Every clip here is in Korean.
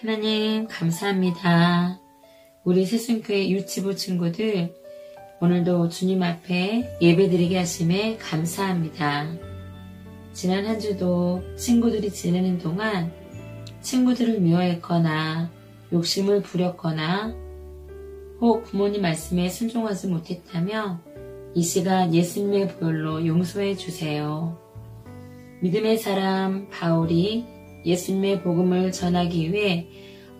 하나님 감사합니다. 우리 새순교회 유치부 친구들 오늘도 주님 앞에 예배드리게 하심에 감사합니다. 지난 한 주도 친구들이 지내는 동안 친구들을 미워했거나 욕심을 부렸거나 혹 부모님 말씀에 순종하지 못했다며 이 시간 예수님의 보혈로 용서해 주세요. 믿음의 사람 바울이 예수님의 복음을 전하기 위해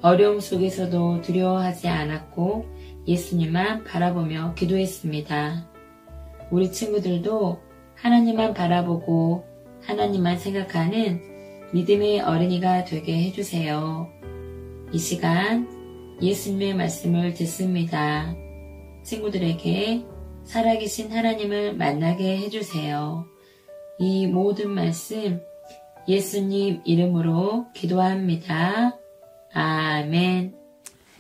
어려움 속에서도 두려워하지 않았고 예수님만 바라보며 기도했습니다. 우리 친구들도 하나님만 바라보고 하나님만 생각하는 믿음의 어린이가 되게 해주세요. 이 시간 예수님의 말씀을 듣습니다. 친구들에게 살아계신 하나님을 만나게 해주세요. 이 모든 말씀 예수님 이름으로 기도합니다. 아멘.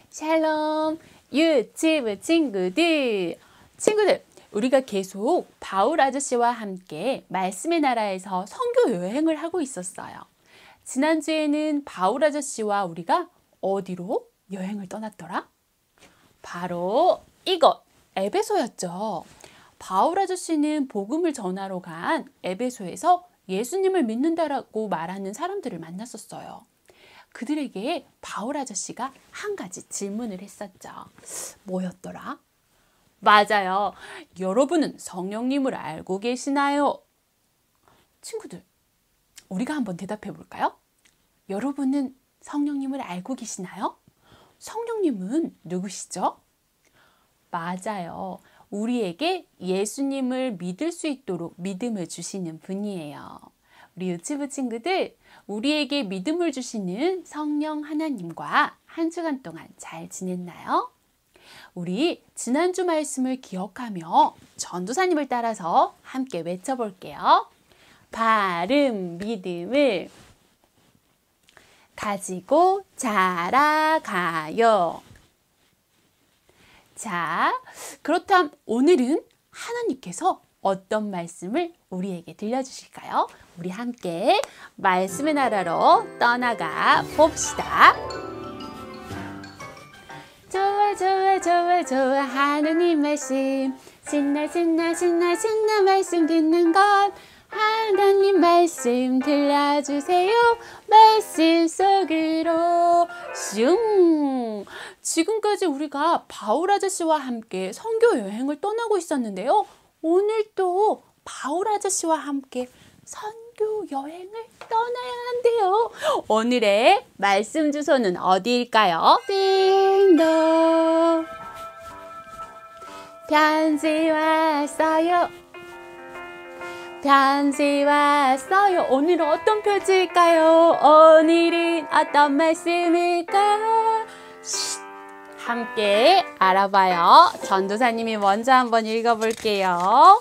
샬롬 유치부 친구들, 우리가 계속 바울 아저씨와 함께 말씀의 나라에서 선교 여행을 하고 있었어요. 지난주에는 바울 아저씨와 우리가 어디로 여행을 떠났더라? 바로 이곳 에베소였죠. 바울 아저씨는 복음을 전하러 간 에베소에서 예수님을 믿는다라고 말하는 사람들을 만났었어요. 그들에게 바울 아저씨가 한 가지 질문을 했었죠. 뭐였더라? 맞아요. 여러분은 성령님을 알고 계시나요? 친구들, 우리가 한번 대답해 볼까요? 여러분은 성령님을 알고 계시나요? 성령님은 누구시죠? 맞아요. 우리에게 예수님을 믿을 수 있도록 믿음을 주시는 분이에요. 우리 유치부 친구들, 우리에게 믿음을 주시는 성령 하나님과 한 주간 동안 잘 지냈나요? 우리 지난주 말씀을 기억하며 전도사님을 따라서 함께 외쳐볼게요. 바른 믿음을 가지고 자라가요. 자, 그렇다면 오늘은 하나님께서 어떤 말씀을 우리에게 들려주실까요? 우리 함께 말씀의 나라로 떠나가 봅시다. 좋아 좋아 좋아 좋아 하나님 말씀, 신나 신나 신나 신나 말씀 듣는 것, 하나님 말씀 들려주세요. 말씀 속으로 슝. 지금까지 우리가 바울 아저씨와 함께 선교 여행을 떠나고 있었는데요. 오늘 또 바울 아저씨와 함께 선교 여행을 떠나야 한대요. 오늘의 말씀 주소는 어디일까요? 띵동. 편지 왔어요. 편지 왔어요. 오늘은 어떤 편지일까요? 오늘은 어떤 말씀일까? 함께 알아봐요. 전도사님이 먼저 한번 읽어볼게요.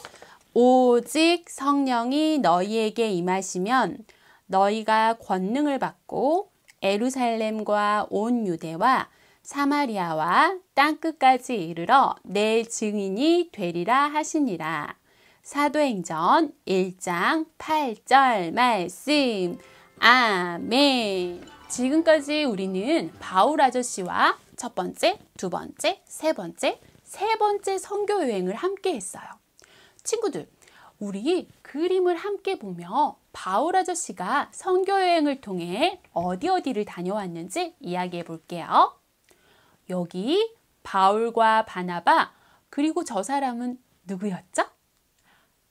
오직 성령이 너희에게 임하시면 너희가 권능을 받고 예루살렘과 온 유대와 사마리아와 땅끝까지 이르러 내 증인이 되리라 하시니라. 사도행전 1장 8절 말씀. 아멘. 지금까지 우리는 바울 아저씨와 첫 번째, 두 번째, 세 번째 선교 여행을 함께 했어요. 친구들, 우리 그림을 함께 보며 바울 아저씨가 선교 여행을 통해 어디를 다녀왔는지 이야기해 볼게요. 여기 바울과 바나바, 그리고 저 사람은 누구였죠?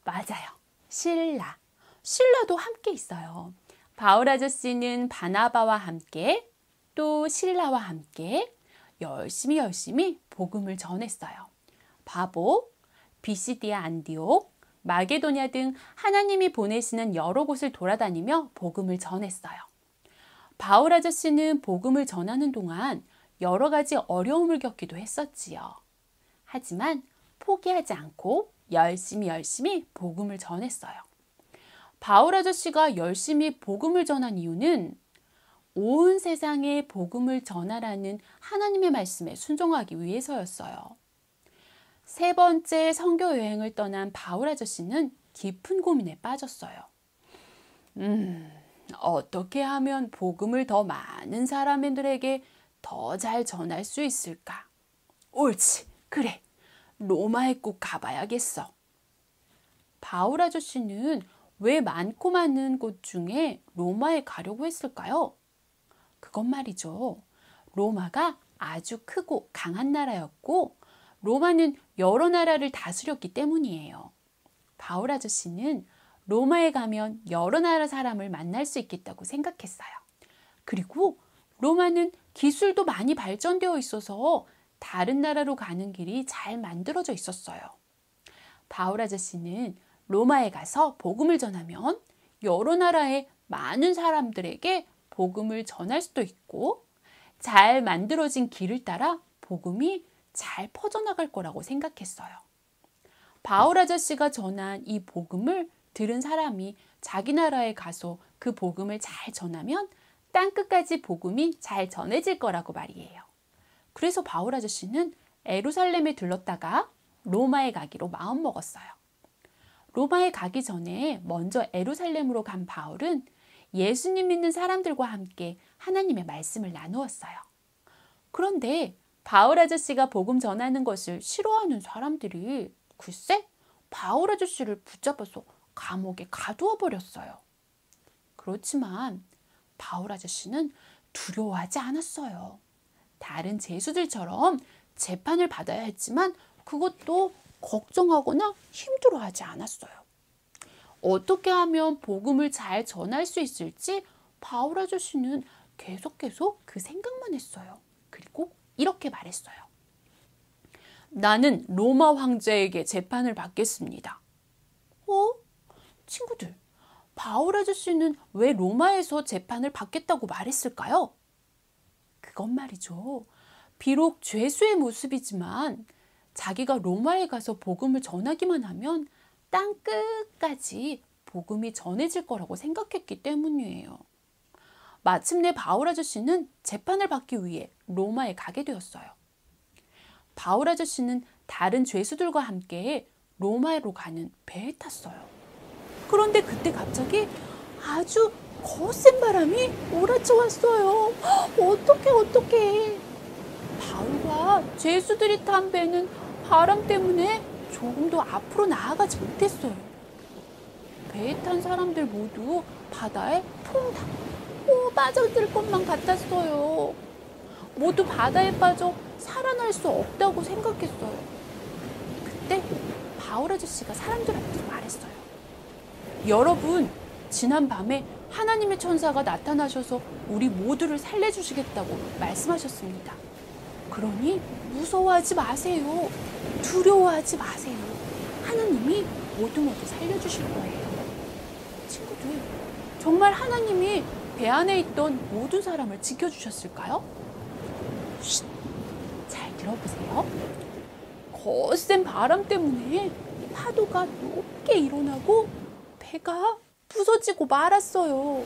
맞아요. 신라도 함께 있어요. 바울 아저씨는 바나바와 함께 또 신라와 함께 열심히 복음을 전했어요. 바복, 비시디아 안디옥, 마게도냐 등 하나님이 보내시는 여러 곳을 돌아다니며 복음을 전했어요. 바울 아저씨는 복음을 전하는 동안 여러 가지 어려움을 겪기도 했었지요. 하지만 포기하지 않고 열심히 복음을 전했어요. 바울 아저씨가 열심히 복음을 전한 이유는 온 세상에 복음을 전하라는 하나님의 말씀에 순종하기 위해서였어요. 세 번째 선교 여행을 떠난 바울 아저씨는 깊은 고민에 빠졌어요. 어떻게 하면 복음을 더 많은 사람들에게 더 잘 전할 수 있을까? 옳지, 그래. 로마에 꼭 가봐야겠어. 바울 아저씨는 왜 많고 많은 곳 중에 로마에 가려고 했을까요? 그건 말이죠. 로마가 아주 크고 강한 나라였고 로마는 여러 나라를 다스렸기 때문이에요. 바울 아저씨는 로마에 가면 여러 나라 사람을 만날 수 있겠다고 생각했어요. 그리고 로마는 기술도 많이 발전되어 있어서 다른 나라로 가는 길이 잘 만들어져 있었어요. 바울 아저씨는 로마에 가서 복음을 전하면 여러 나라의 많은 사람들에게 복음을 전할 수도 있고 잘 만들어진 길을 따라 복음이 잘 퍼져나갈 거라고 생각했어요. 바울 아저씨가 전한 이 복음을 들은 사람이 자기 나라에 가서 그 복음을 잘 전하면 땅끝까지 복음이 잘 전해질 거라고 말이에요. 그래서 바울 아저씨는 예루살렘에 들렀다가 로마에 가기로 마음먹었어요. 로마에 가기 전에 먼저 예루살렘으로 간 바울은 예수님 믿는 사람들과 함께 하나님의 말씀을 나누었어요. 그런데 바울 아저씨가 복음 전하는 것을 싫어하는 사람들이 글쎄 바울 아저씨를 붙잡아서 감옥에 가두어 버렸어요. 그렇지만 바울 아저씨는 두려워하지 않았어요. 다른 죄수들처럼 재판을 받아야 했지만 그것도 걱정하거나 힘들어하지 않았어요. 어떻게 하면 복음을 잘 전할 수 있을지 바울 아저씨는 계속 그 생각만 했어요. 그리고 이렇게 말했어요. 나는 로마 황제에게 재판을 받겠습니다. 친구들, 바울 아저씨는 왜 로마에서 재판을 받겠다고 말했을까요? 그건 말이죠. 비록 죄수의 모습이지만 자기가 로마에 가서 복음을 전하기만 하면 땅 끝까지 복음이 전해질 거라고 생각했기 때문이에요. 마침내 바울 아저씨는 재판을 받기 위해 로마에 가게 되었어요. 바울 아저씨는 다른 죄수들과 함께 로마로 가는 배에 탔어요. 그런데 그때 갑자기 아주 거센 바람이 몰아쳐 왔어요. 어떡해. 바울과 죄수들이 탄 배는 바람 때문에 조금 더 앞으로 나아가지 못했어요. 배에 탄 사람들 모두 바다에 퐁당 빠져들 것만 같았어요. 모두 바다에 빠져 살아날 수 없다고 생각했어요. 그때 바울 아저씨가 사람들 앞에서 말했어요. 여러분, 지난 밤에 하나님의 천사가 나타나셔서 우리 모두를 살려주시겠다고 말씀하셨습니다. 그러니 무서워하지 마세요. 두려워하지 마세요. 하나님이 모두 살려주실 거예요. 친구들, 정말 하나님이 배 안에 있던 모든 사람을 지켜주셨을까요? 잘 들어보세요. 거센 바람 때문에 파도가 높게 일어나고 배가 부서지고 말았어요.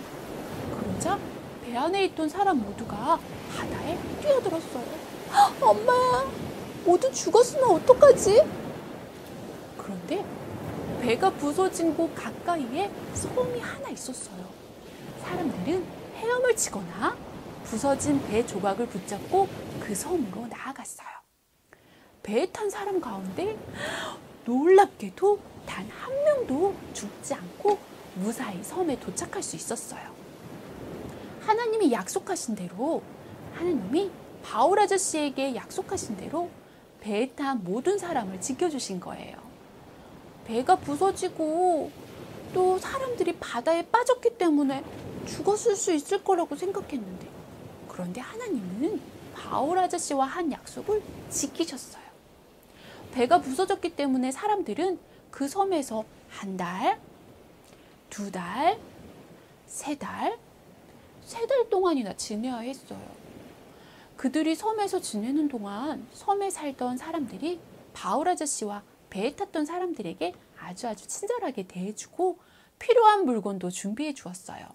그러자 배 안에 있던 사람 모두가 바다에 뛰어들었어요. 엄마, 모두 죽었으면 어떡하지? 그런데 배가 부서진 곳 가까이에 섬이 하나 있었어요. 사람들은 헤엄을 치거나 부서진 배 조각을 붙잡고 그 섬으로 나아갔어요. 배에 탄 사람 가운데 놀랍게도 단 한 명도 죽지 않고 무사히 섬에 도착할 수 있었어요. 하나님이 약속하신 대로, 하나님이 바울 아저씨에게 약속하신 대로 배에 탄 모든 사람을 지켜주신 거예요. 배가 부서지고 또 사람들이 바다에 빠졌기 때문에 죽었을 수 있을 거라고 생각했는데, 그런데 하나님은 바울 아저씨와 한 약속을 지키셨어요. 배가 부서졌기 때문에 사람들은 그 섬에서 한 달, 두 달, 세 달 동안이나 지내야 했어요. 그들이 섬에서 지내는 동안 섬에 살던 사람들이 바울 아저씨와 배에 탔던 사람들에게 아주 친절하게 대해주고 필요한 물건도 준비해 주었어요.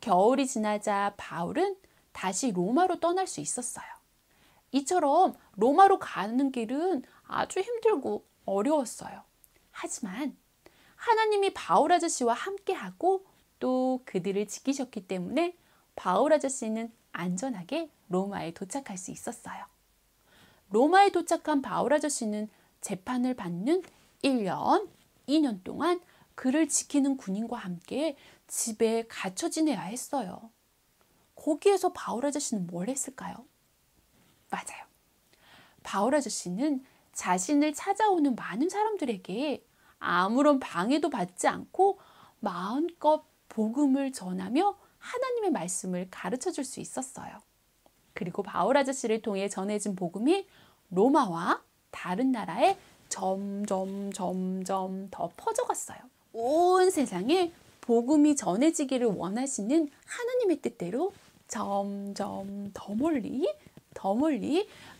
겨울이 지나자 바울은 다시 로마로 떠날 수 있었어요. 이처럼 로마로 가는 길은 아주 힘들고 어려웠어요. 하지만 하나님이 바울 아저씨와 함께하고 또 그들을 지키셨기 때문에 바울 아저씨는 안전하게 로마에 도착할 수 있었어요. 로마에 도착한 바울 아저씨는 재판을 받는 1년, 2년 동안 그를 지키는 군인과 함께 집에 갇혀 지내야 했어요. 거기에서 바울 아저씨는 뭘 했을까요? 맞아요. 바울 아저씨는 자신을 찾아오는 많은 사람들에게 아무런 방해도 받지 않고 마음껏 복음을 전하며 하나님의 말씀을 가르쳐 줄 수 있었어요. 그리고 바울 아저씨를 통해 전해진 복음이 로마와 다른 나라에 점점 더 퍼져갔어요. 온 세상에 복음이 전해지기를 원하시는 하나님의 뜻대로 점점 더 멀리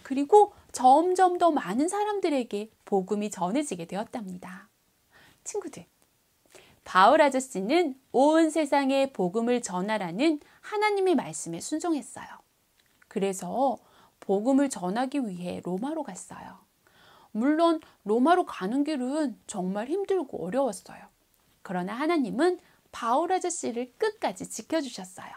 그리고 점점 더 많은 사람들에게 복음이 전해지게 되었답니다. 친구들, 바울 아저씨는 온 세상에 복음을 전하라는 하나님의 말씀에 순종했어요. 그래서 복음을 전하기 위해 로마로 갔어요. 물론 로마로 가는 길은 정말 힘들고 어려웠어요. 그러나 하나님은 바울 아저씨를 끝까지 지켜주셨어요.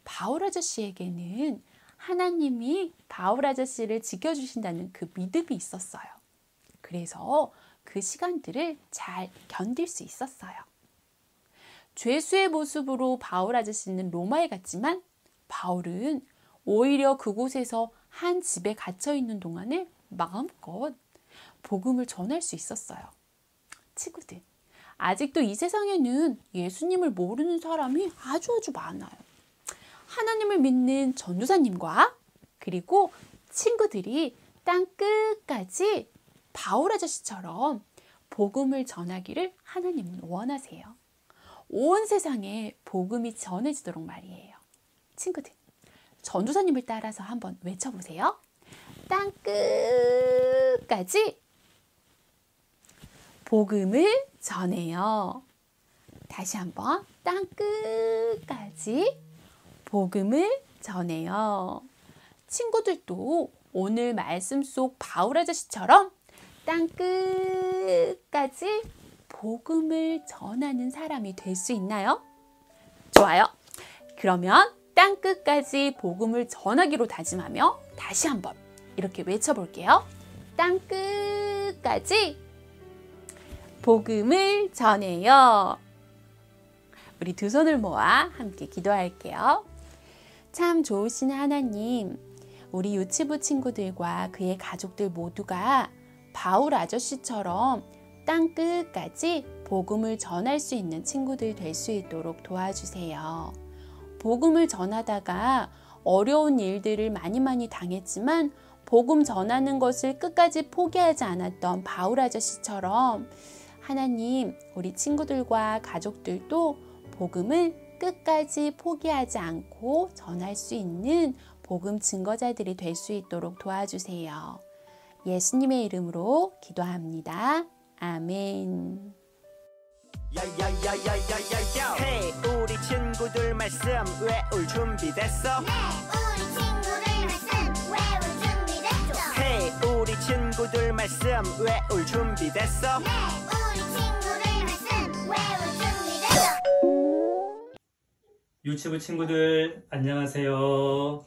바울 아저씨에게는 하나님이 바울 아저씨를 지켜주신다는 그 믿음이 있었어요. 그래서 그 시간들을 잘 견딜 수 있었어요. 죄수의 모습으로 바울 아저씨는 로마에 갔지만 바울은 오히려 그곳에서 한 집에 갇혀 있는 동안에 마음껏 복음을 전할 수 있었어요. 친구들, 아직도 이 세상에는 예수님을 모르는 사람이 아주 많아요. 하나님을 믿는 전도사님과 그리고 친구들이 땅 끝까지 바울 아저씨처럼 복음을 전하기를 하나님은 원하세요. 온 세상에 복음이 전해지도록 말이에요. 친구들, 전도사님을 따라서 한번 외쳐보세요. 땅 끝까지 복음을 전해요. 다시 한번 땅 끝까지 복음을 전해요. 친구들도 오늘 말씀 속 바울 아저씨처럼 땅 끝까지 복음을 전하는 사람이 될 수 있나요? 좋아요. 그러면 땅 끝까지 복음을 전하기로 다짐하며 다시 한번 이렇게 외쳐볼게요. 땅 끝까지 복음을 전해요. 우리 두 손을 모아 함께 기도할게요. 참 좋으신 하나님, 우리 유치부 친구들과 그의 가족들 모두가 바울 아저씨처럼 땅 끝까지 복음을 전할 수 있는 친구들 될 수 있도록 도와주세요. 복음을 전하다가 어려운 일들을 많이 당했지만 복음 전하는 것을 끝까지 포기하지 않았던 바울 아저씨처럼 하나님, 우리 친구들과 가족들도 복음을 끝까지 포기하지 않고 전할 수 있는 복음 증거자들이 될 수 있도록 도와주세요. 예수님의 이름으로 기도합니다. 아멘. 야야야야야야야 헤이 우리 친구들 말씀 외울 준비 됐어? 네, 우리 친구들 말씀 외울 준비됐죠? 헤이 우리 친구들 말씀 외울 준비 됐어? 네, 우리 친구들 말씀 외울 준비됐죠? 유치부 친구들 안녕하세요.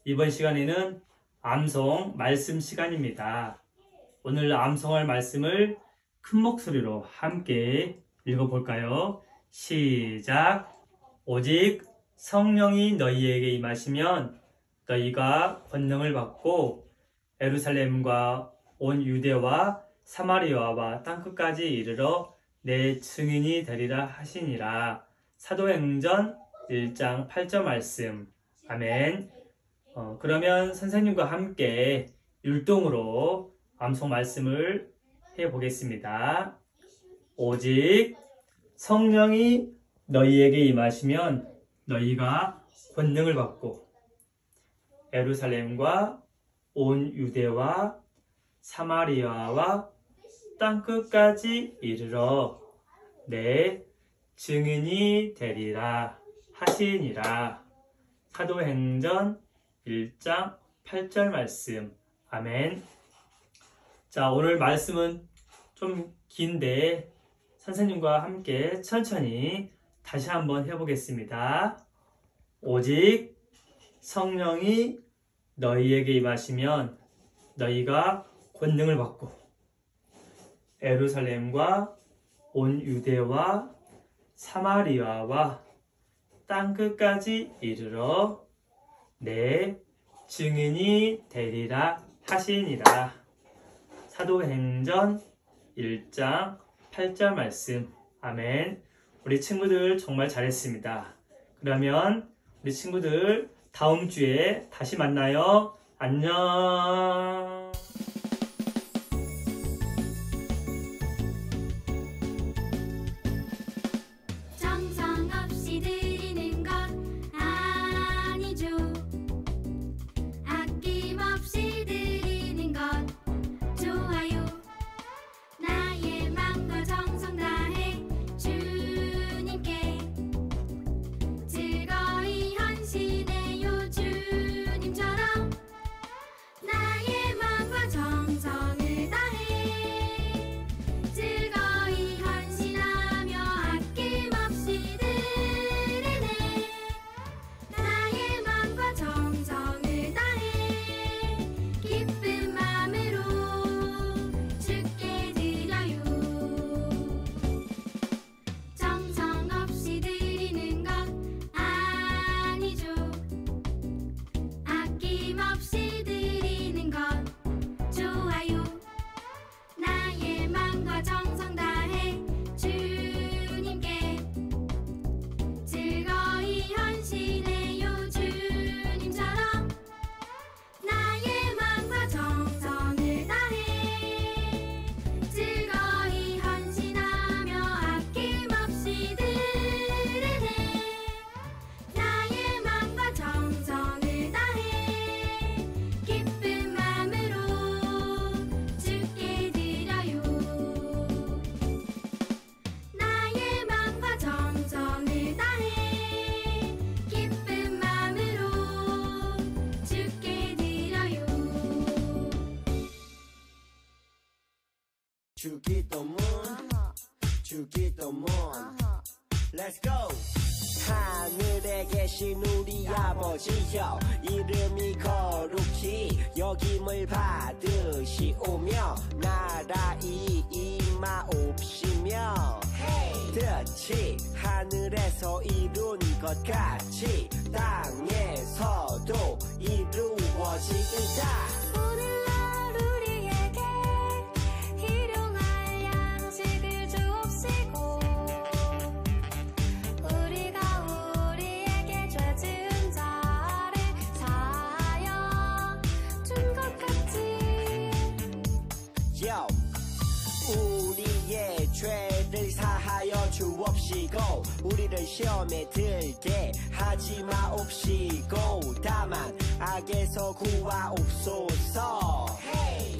이번 시간에는 암송 말씀 시간입니다. 오늘 암송할 말씀을 큰 목소리로 함께 읽어볼까요? 시작! 오직 성령이 너희에게 임하시면 너희가 권능을 받고 예루살렘과 온 유대와 사마리아와 땅끝까지 이르러 내 증인이 되리라 하시니라. 사도행전 1장 8절 말씀. 아멘. 그러면 선생님과 함께 율동으로 암송 말씀을 해보겠습니다. 오직 성령이 너희에게 임하시면 너희가 권능을 받고 예루살렘과 온 유대와 사마리아와 땅끝까지 이르러 내 증인이 되리라 하시니라. 사도행전 1장 8절 말씀. 아멘. 자, 오늘 말씀은 좀 긴데 선생님과 함께 천천히 다시 한번 해보겠습니다. 오직 성령이 너희에게 임하시면 너희가 권능을 받고 예루살렘과 온 유대와 사마리아와 땅끝까지 이르러 내 증인이 되리라 하시니라. 사도행전 1장 8절 말씀. 아멘. 우리 친구들 정말 잘했습니다. 그러면 우리 친구들 다음 주에 다시 만나요. 안녕. 정성 없이 드리는 것 아니죠. 아낌없이 드리는 것 좋아요. 나의 맘과 정성 다해 주님께 즐거이 헌신해요. 주님처럼 나의 맘과 정성을 다해 즐거이 헌신하며 아낌없이 드리네. 나의 맘과 정성을 다해 기쁜 마음으로 주께 드려요. 정성 없이 드리는 것 아니죠. 아낌없이 드리는 것 좋아요. 나의 맘과 정성 다해 주님께 즐거이 헌신해요. 주님처럼 나의 맘과 정성을 다해 즐거이 헌신하며 아낌없이 드리네. 나의 맘과 정성을 다해 기쁜 마음으로 주께 드려요. 나의 맘과 정성을 다해 기쁜 마음으로 주께 드려요. 주기도문 주기도문 Let's go. 하늘에 계신 우리 아버지여, 이름이 거룩히 여김을 받으시오며 나라이 임하옵시며 뜻이 하늘에서 이룬 것 같이 땅에서도 이루어지이다. 오늘날 우리에게 일용할 양식을 주옵시고 우리가 우리에게 죄 지은 자를 사하여 준 것 같이 Yo. 우리의 죄를 사하여 주옵시고 우리를 시험에 들게 하지 마옵시고 다만 악에서 구하옵소서.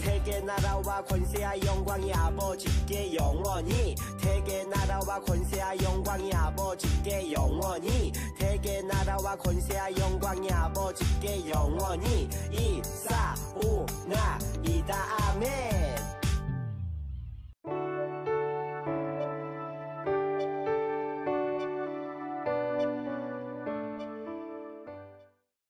대개 나라와 권세와 영광이 아버지께 영원히 대개 나라와 권세와 영광이 아버지께 영원히 대개 나라와 권세와 영광이 아버지께 영원히 이사